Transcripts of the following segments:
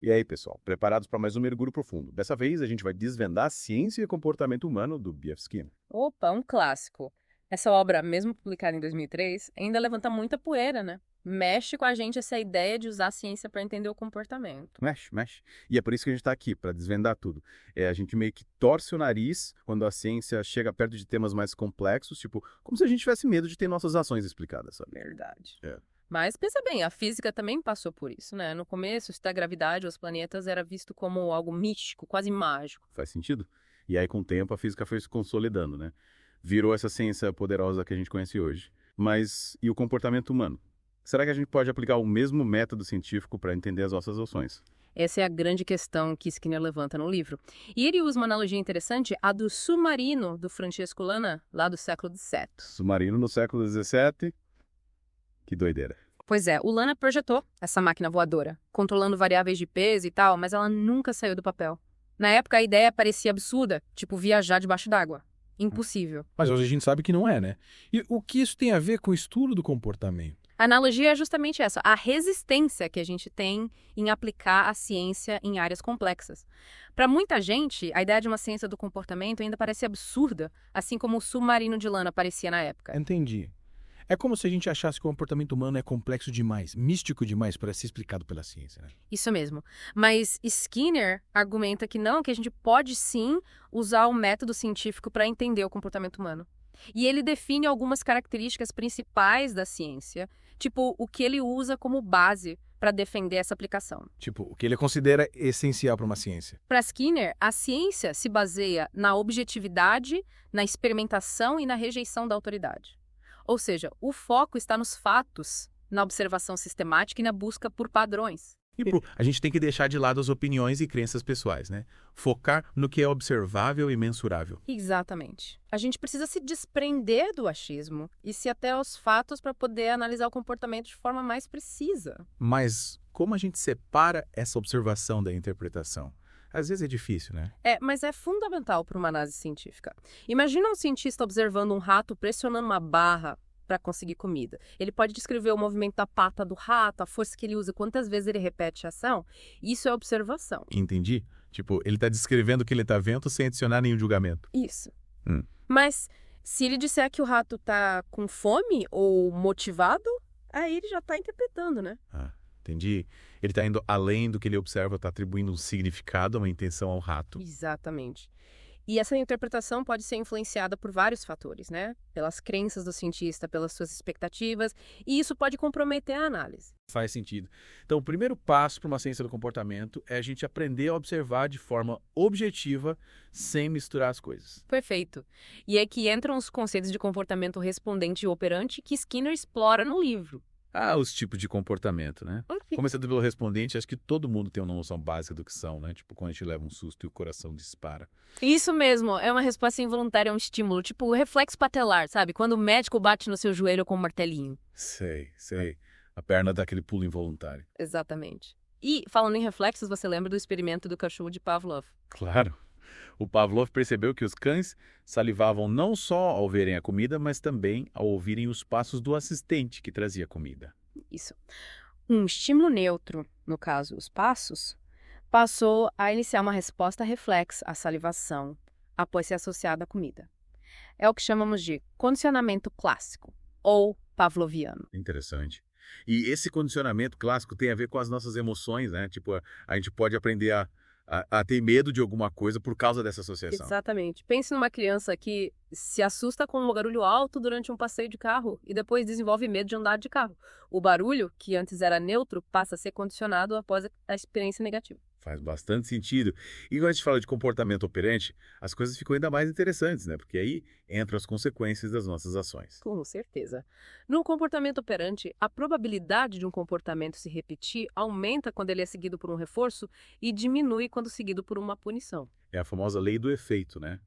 E aí, pessoal, preparados para mais um mergulho profundo? Dessa vez, a gente vai desvendar a ciência e comportamento humano do B.F. Skinner. Opa, um clássico. Essa obra, mesmo publicada em 2003, ainda levanta muita poeira, né? Mexe com a gente essa ideia de usar a ciência para entender o comportamento. Mexe, mexe. E é por isso que a gente está aqui, para desvendar tudo. A gente meio que torce o nariz quando a ciência chega perto de temas mais complexos, tipo, como se a gente tivesse medo de ter nossas ações explicadas, sabe? Verdade. É. Mas pensa bem, a física também passou por isso, né? No começo, estudar a gravidade ou os planetas era visto como algo místico, quase mágico. Faz sentido? E aí, com o tempo, a física foi se consolidando, né? Virou essa ciência poderosa que a gente conhece hoje. Mas e o comportamento humano? Será que a gente pode aplicar o mesmo método científico para entender as nossas ações? Essa é a grande questão que Skinner levanta no livro. E ele usa uma analogia interessante, a do submarino do Francesco Lana, lá do século XVII. Submarino no século XVII? Que doideira. Pois é, o Lana projetou essa máquina voadora, controlando variáveis de peso e tal, mas ela nunca saiu do papel. Na época, a ideia parecia absurda, tipo viajar debaixo d'água. Impossível. Mas hoje a gente sabe que não é, né? E o que isso tem a ver com o estudo do comportamento? A analogia é justamente essa, a resistência que a gente tem em aplicar a ciência em áreas complexas. Para muita gente, a ideia de uma ciência do comportamento ainda parece absurda, assim como o submarino de Lana parecia na época. Entendi. É como se a gente achasse que o comportamento humano é complexo demais, místico demais para ser explicado pela ciência, né? Isso mesmo. Mas Skinner argumenta que não, que a gente pode sim usar o método científico para entender o comportamento humano. E ele define algumas características principais da ciência, tipo o que ele usa como base para defender essa aplicação. Tipo, o que ele considera essencial para uma ciência. Para Skinner, a ciência se baseia na objetividade, na experimentação e na rejeição da autoridade. Ou seja, o foco está nos fatos, na observação sistemática e na busca por padrões. A gente tem que deixar de lado as opiniões e crenças pessoais, né? Focar no que é observável e mensurável. Exatamente. A gente precisa se desprender do achismo e se até aos fatos para poder analisar o comportamento de forma mais precisa. Mas como a gente separa essa observação da interpretação? Às vezes é difícil, né? Mas é fundamental para uma análise científica. Imagina um cientista observando um rato pressionando uma barra para conseguir comida. Ele pode descrever o movimento da pata do rato, a força que ele usa, quantas vezes ele repete a ação. Isso é observação. Entendi. Tipo, ele está descrevendo o que ele está vendo sem adicionar nenhum julgamento. Isso. Hum. Mas se ele disser que o rato está com fome ou motivado, aí ele já está interpretando, né? Entendi. Ele está indo além do que ele observa, está atribuindo um significado, uma intenção ao rato. Exatamente. E essa interpretação pode ser influenciada por vários fatores, né? Pelas crenças do cientista, pelas suas expectativas, e isso pode comprometer a análise. Faz sentido. Então, o primeiro passo para uma ciência do comportamento é a gente aprender a observar de forma objetiva, sem misturar as coisas. Perfeito. E é que entram os conceitos de comportamento respondente e operante que Skinner explora no livro. Os tipos de comportamento, né? Começando pelo respondente, acho que todo mundo tem uma noção básica do que são, né? Tipo, quando a gente leva um susto e o coração dispara. Isso mesmo, é uma resposta involuntária a um estímulo, tipo o reflexo patelar, sabe? Quando o médico bate no seu joelho com um martelinho. Sei. A perna dá aquele pulo involuntário. Exatamente. E, falando em reflexos, você lembra do experimento do cachorro de Pavlov? Claro. O Pavlov percebeu que os cães salivavam não só ao verem a comida, mas também ao ouvirem os passos do assistente que trazia a comida. Isso. Um estímulo neutro, no caso, os passos, passou a iniciar uma resposta reflexa à salivação após ser associada à comida. É o que chamamos de condicionamento clássico, ou pavloviano. Interessante. E esse condicionamento clássico tem a ver com as nossas emoções, né? Tipo, a gente pode aprender a ter medo de alguma coisa por causa dessa associação. Exatamente. Pense numa criança que se assusta com um barulho alto durante um passeio de carro e depois desenvolve medo de andar de carro. O barulho, que antes era neutro, passa a ser condicionado após a experiência negativa. Faz bastante sentido. E quando a gente fala de comportamento operante, as coisas ficam ainda mais interessantes, né? Porque aí entram as consequências das nossas ações. Com certeza. No comportamento operante, a probabilidade de um comportamento se repetir aumenta quando ele é seguido por um reforço e diminui quando seguido por uma punição. É a famosa lei do efeito, né?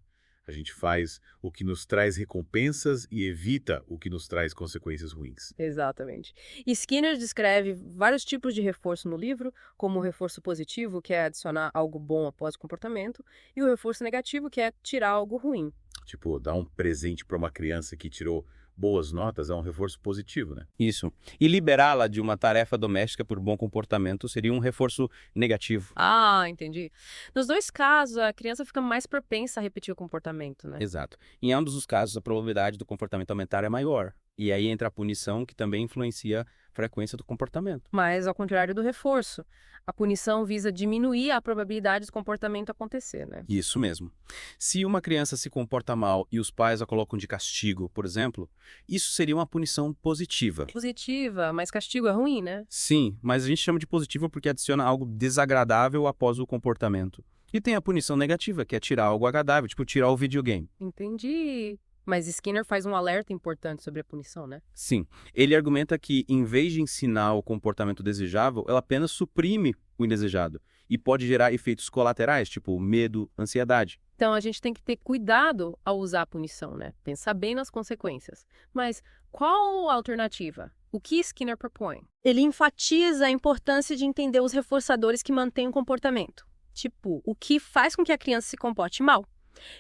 A gente faz o que nos traz recompensas e evita o que nos traz consequências ruins. Exatamente. Skinner descreve vários tipos de reforço no livro, como o reforço positivo, que é adicionar algo bom após o comportamento, e o reforço negativo, que é tirar algo ruim. Tipo, dar um presente para uma criança que tirou boas notas é um reforço positivo, né? Isso. E liberá-la de uma tarefa doméstica por bom comportamento seria um reforço negativo. Ah, entendi. Nos dois casos, a criança fica mais propensa a repetir o comportamento, né? Exato. Em ambos os casos, a probabilidade do comportamento aumentar é maior. E aí entra a punição, que também influencia a frequência do comportamento. Mas ao contrário do reforço, a punição visa diminuir a probabilidade do comportamento acontecer, né? Isso mesmo. Se uma criança se comporta mal e os pais a colocam de castigo, por exemplo, isso seria uma punição positiva. Positiva, mas castigo é ruim, né? Sim, mas a gente chama de positiva porque adiciona algo desagradável após o comportamento. E tem a punição negativa, que é tirar algo agradável, tipo tirar o videogame. Entendi. Mas Skinner faz um alerta importante sobre a punição, né? Sim, ele argumenta que, em vez de ensinar o comportamento desejável, ela apenas suprime o indesejado e pode gerar efeitos colaterais, tipo medo, ansiedade. Então a gente tem que ter cuidado ao usar a punição, né? Pensar bem nas consequências. Mas qual a alternativa? O que Skinner propõe? Ele enfatiza a importância de entender os reforçadores que mantêm o comportamento. Tipo, o que faz com que a criança se comporte mal.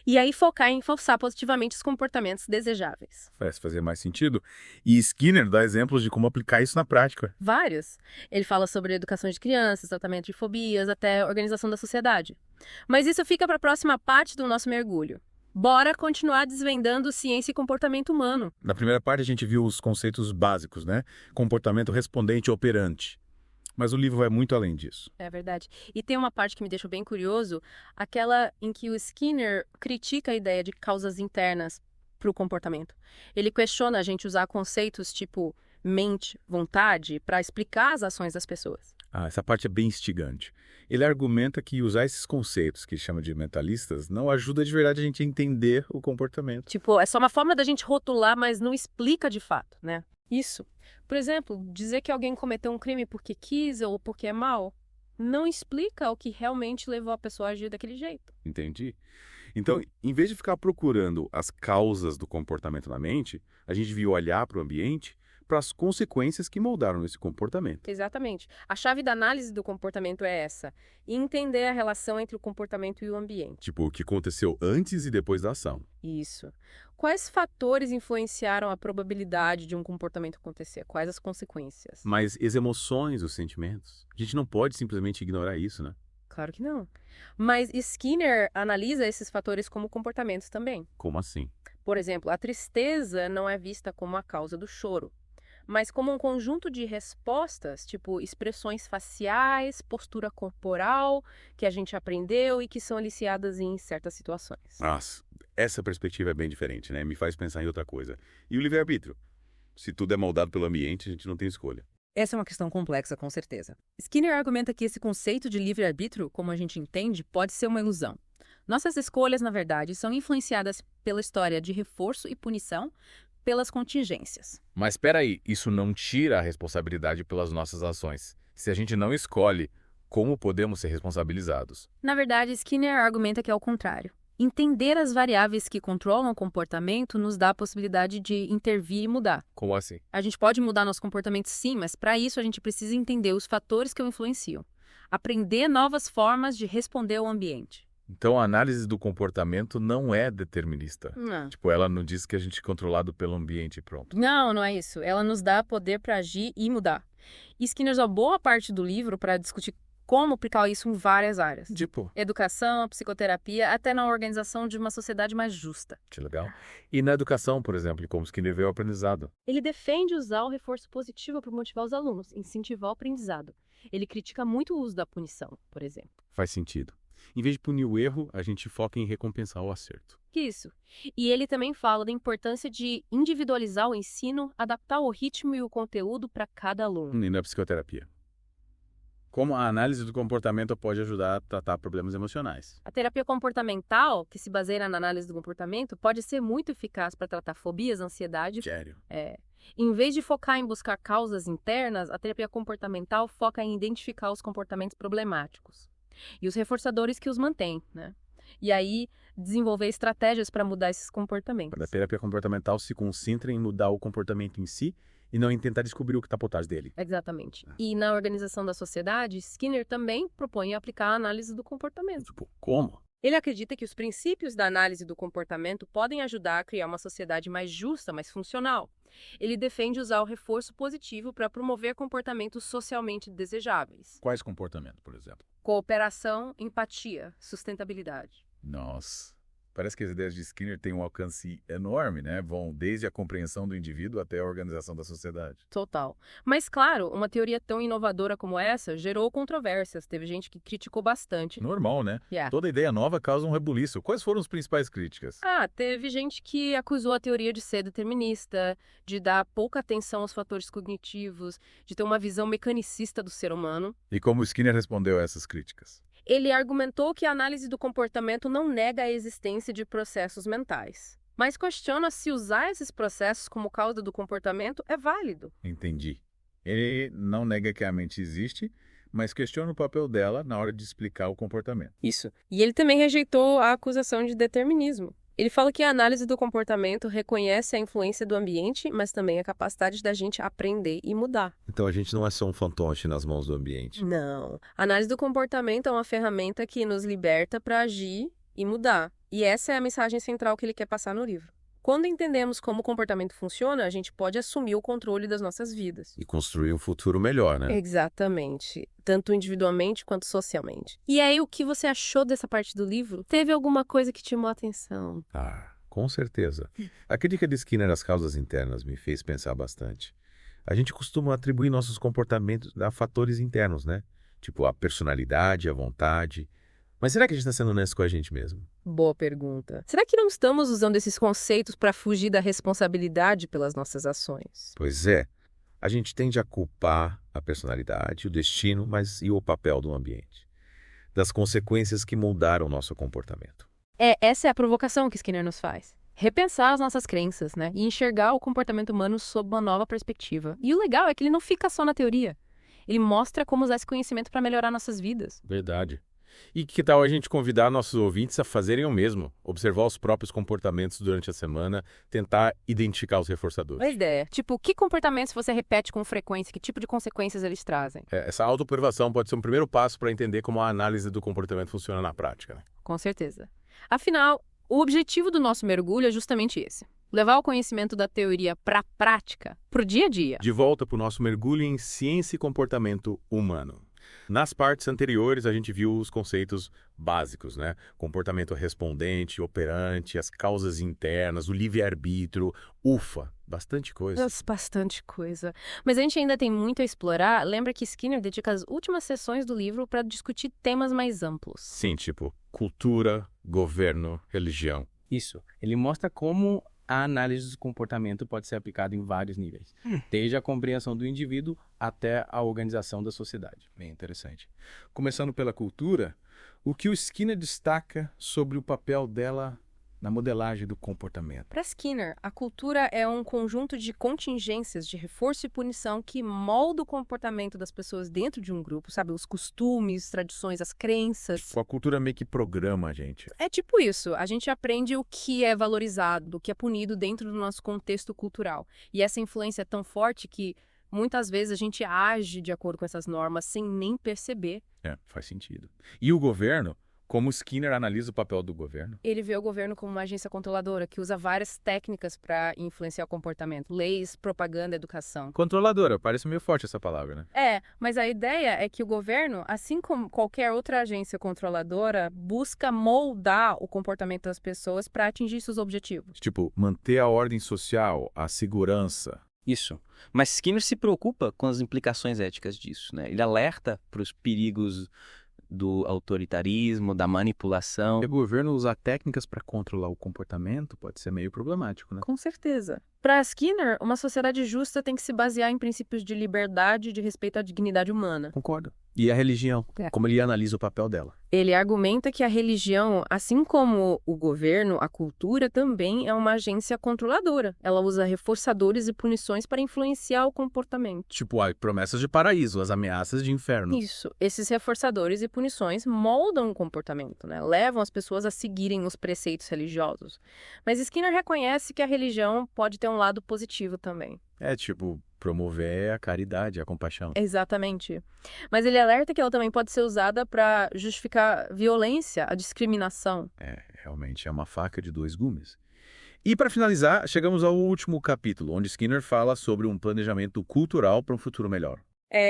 E aí focar em reforçar positivamente os comportamentos desejáveis. Parece fazer mais sentido. E Skinner dá exemplos de como aplicar isso na prática. Vários. Ele fala sobre educação de crianças, tratamento de fobias, até organização da sociedade. Mas isso fica para a próxima parte do nosso mergulho. Bora continuar desvendando ciência e comportamento humano. Na primeira parte a gente viu os conceitos básicos, né? Comportamento respondente e operante. Mas o livro vai muito além disso. É verdade. E tem uma parte que me deixou bem curioso, aquela em que o Skinner critica a ideia de causas internas para o comportamento. Ele questiona a gente usar conceitos tipo mente, vontade, para explicar as ações das pessoas. Ah, essa parte é bem instigante. Ele argumenta que usar esses conceitos, que chama de mentalistas, não ajuda de verdade a gente a entender o comportamento. Tipo, é só uma forma da gente rotular, mas não explica de fato, né? Isso. Por exemplo, dizer que alguém cometeu um crime porque quis ou porque é mal, não explica o que realmente levou a pessoa a agir daquele jeito. Entendi. Então, em vez de ficar procurando as causas do comportamento na mente, a gente devia olhar para o ambiente, para as consequências que moldaram esse comportamento. Exatamente. A chave da análise do comportamento é essa: entender a relação entre o comportamento e o ambiente. Tipo, o que aconteceu antes e depois da ação. Isso. Quais fatores influenciaram a probabilidade de um comportamento acontecer? Quais as consequências? Mas as emoções, os sentimentos, a gente não pode simplesmente ignorar isso, né? Claro que não. Mas Skinner analisa esses fatores como comportamentos também. Como assim? Por exemplo, a tristeza não é vista como a causa do choro, mas como um conjunto de respostas, tipo expressões faciais, postura corporal, que a gente aprendeu e que são aliciadas em certas situações. Nossa, essa perspectiva é bem diferente, né? Me faz pensar em outra coisa. E o livre-arbítrio? Se tudo é moldado pelo ambiente, a gente não tem escolha. Essa é uma questão complexa, com certeza. Skinner argumenta que esse conceito de livre-arbítrio, como a gente entende, pode ser uma ilusão. Nossas escolhas, na verdade, são influenciadas pela história de reforço e punição, pelas contingências. Mas espera aí, isso não tira a responsabilidade pelas nossas ações. Se a gente não escolhe, como podemos ser responsabilizados? Na verdade, Skinner argumenta que é o contrário. Entender as variáveis que controlam o comportamento nos dá a possibilidade de intervir e mudar. Como assim? A gente pode mudar nosso comportamento sim, mas para isso a gente precisa entender os fatores que o influenciam. Aprender novas formas de responder ao ambiente. Então a análise do comportamento não é determinista. Não. Tipo, ela não diz que a gente é controlado pelo ambiente e pronto. Não, não é isso. Ela nos dá poder para agir e mudar. E Skinner usou boa parte do livro para discutir como aplicar isso em várias áreas. Tipo, Educação, psicoterapia, até na organização de uma sociedade mais justa. que legal. E na educação, por exemplo, como Skinner vê o aprendizado. Ele defende usar o reforço positivo para motivar os alunos, incentivar o aprendizado. Ele critica muito o uso da punição, por exemplo. Faz sentido. Em vez de punir o erro, a gente foca em recompensar o acerto. Isso. E ele também fala da importância de individualizar o ensino, adaptar o ritmo e o conteúdo para cada aluno. E na psicoterapia. Como a análise do comportamento pode ajudar a tratar problemas emocionais. A terapia comportamental, que se baseia na análise do comportamento, pode ser muito eficaz para tratar fobias, ansiedade. Sério. Em vez de focar em buscar causas internas, a terapia comportamental foca em identificar os comportamentos problemáticos e os reforçadores que os mantêm, né? E aí, desenvolver estratégias para mudar esses comportamentos. A terapia comportamental se concentra em mudar o comportamento em si e não em tentar descobrir o que está por trás dele. Exatamente. E na organização da sociedade, Skinner também propõe aplicar a análise do comportamento. Tipo, como? Ele acredita que os princípios da análise do comportamento podem ajudar a criar uma sociedade mais justa, mais funcional. Ele defende usar o reforço positivo para promover comportamentos socialmente desejáveis. Quais comportamentos, por exemplo? Cooperação, empatia, sustentabilidade. Nossa, parece que as ideias de Skinner têm um alcance enorme, né? Vão desde a compreensão do indivíduo até a organização da sociedade. Total. Mas, claro, uma teoria tão inovadora como essa gerou controvérsias. Teve gente que criticou bastante. Normal, né? Yeah. Toda ideia nova causa um rebuliço. Quais foram as principais críticas? Teve gente que acusou a teoria de ser determinista, de dar pouca atenção aos fatores cognitivos, de ter uma visão mecanicista do ser humano. E como Skinner respondeu a essas críticas? Ele argumentou que a análise do comportamento não nega a existência de processos mentais, mas questiona se usar esses processos como causa do comportamento é válido. Entendi. Ele não nega que a mente existe, mas questiona o papel dela na hora de explicar o comportamento. Isso. E ele também rejeitou a acusação de determinismo. Ele fala que a análise do comportamento reconhece a influência do ambiente, mas também a capacidade da gente aprender e mudar. Então a gente não é só um fantoche nas mãos do ambiente. Não. A análise do comportamento é uma ferramenta que nos liberta para agir e mudar. E essa é a mensagem central que ele quer passar no livro. Quando entendemos como o comportamento funciona, a gente pode assumir o controle das nossas vidas. E construir um futuro melhor, né? Exatamente. Tanto individualmente quanto socialmente. E aí, o que você achou dessa parte do livro? Teve alguma coisa que te chamou a atenção? Com certeza. A crítica de Skinner às causas internas me fez pensar bastante. A gente costuma atribuir nossos comportamentos a fatores internos, né? Tipo a personalidade, a vontade. Mas será que a gente está sendo honesto com a gente mesmo? Boa pergunta. Será que não estamos usando esses conceitos para fugir da responsabilidade pelas nossas ações? Pois é. A gente tende a culpar a personalidade, o destino, mas e o papel do ambiente? Das consequências que moldaram o nosso comportamento. Essa é a provocação que Skinner nos faz. Repensar as nossas crenças, né? E enxergar o comportamento humano sob uma nova perspectiva. E o legal é que ele não fica só na teoria. Ele mostra como usar esse conhecimento para melhorar nossas vidas. Verdade. E que tal a gente convidar nossos ouvintes a fazerem o mesmo? Observar os próprios comportamentos durante a semana, tentar identificar os reforçadores. Boa ideia. Tipo, que comportamentos você repete com frequência? Que tipo de consequências eles trazem? Essa autoobservação pode ser um primeiro passo para entender como a análise do comportamento funciona na prática, né? Com certeza. Afinal, o objetivo do nosso mergulho é justamente esse. Levar o conhecimento da teoria para a prática, para o dia a dia. De volta para o nosso mergulho em ciência e comportamento humano. Nas partes anteriores, a gente viu os conceitos básicos, né? Comportamento respondente, operante, as causas internas, o livre-arbítrio. Bastante coisa. Bastante coisa. Mas a gente ainda tem muito a explorar. Lembra que Skinner dedica as últimas sessões do livro para discutir temas mais amplos. Sim, tipo cultura, governo, religião. Isso. Ele mostra como a análise do comportamento pode ser aplicada em vários níveis, desde a compreensão do indivíduo até a organização da sociedade. Bem interessante. Começando pela cultura, o que o Skinner destaca sobre o papel dela na modelagem do comportamento? Para Skinner, a cultura é um conjunto de contingências de reforço e punição que molda o comportamento das pessoas dentro de um grupo, sabe? Os costumes, tradições, as crenças. A cultura meio que programa a gente. É tipo isso. A gente aprende o que é valorizado, o que é punido dentro do nosso contexto cultural. E essa influência é tão forte que muitas vezes a gente age de acordo com essas normas sem nem perceber. Faz sentido. E o governo? Como Skinner analisa o papel do governo? Ele vê o governo como uma agência controladora que usa várias técnicas para influenciar o comportamento. Leis, propaganda, educação. Controladora, parece meio forte essa palavra, né? Mas a ideia é que o governo, assim como qualquer outra agência controladora, busca moldar o comportamento das pessoas para atingir seus objetivos. Tipo, manter a ordem social, a segurança. Isso. Mas Skinner se preocupa com as implicações éticas disso, né? Ele alerta para os perigos do autoritarismo, da manipulação. O governo usar técnicas para controlar o comportamento pode ser meio problemático, né? Com certeza. Para Skinner, uma sociedade justa tem que se basear em princípios de liberdade e de respeito à dignidade humana. Concordo. E a religião? Como ele analisa o papel dela? Ele argumenta que a religião, assim como o governo, a cultura também é uma agência controladora. Ela usa reforçadores e punições para influenciar o comportamento. Tipo, promessas de paraíso, as ameaças de inferno. Isso. Esses reforçadores e punições moldam o comportamento, né? Levam as pessoas a seguirem os preceitos religiosos. Mas Skinner reconhece que a religião pode ter um lado positivo também. Tipo, promover a caridade, a compaixão. Exatamente. Mas ele alerta que ela também pode ser usada para justificar violência, a discriminação. Realmente é uma faca de dois gumes. E para finalizar, chegamos ao último capítulo, onde Skinner fala sobre um planejamento cultural para um futuro melhor.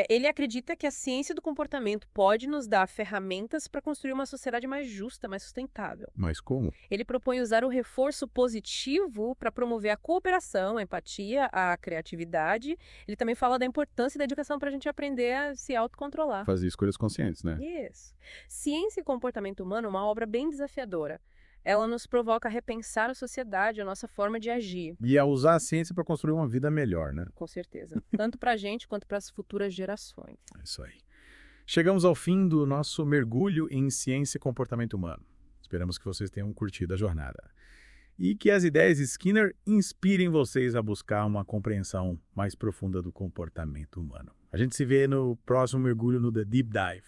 Ele acredita que a ciência do comportamento pode nos dar ferramentas para construir uma sociedade mais justa, mais sustentável. Mas como? Ele propõe usar o reforço positivo para promover a cooperação, a empatia, a criatividade. Ele também fala da importância da educação para a gente aprender a se autocontrolar. Fazer escolhas conscientes, né? Isso. Ciência e comportamento humano é uma obra bem desafiadora. Ela nos provoca a repensar a sociedade, a nossa forma de agir. E a usar a ciência para construir uma vida melhor, né? Com certeza. Tanto para a gente quanto para as futuras gerações. É isso aí. Chegamos ao fim do nosso mergulho em ciência e comportamento humano. Esperamos que vocês tenham curtido a jornada. E que as ideias de Skinner inspirem vocês a buscar uma compreensão mais profunda do comportamento humano. A gente se vê no próximo mergulho no The Deep Dive.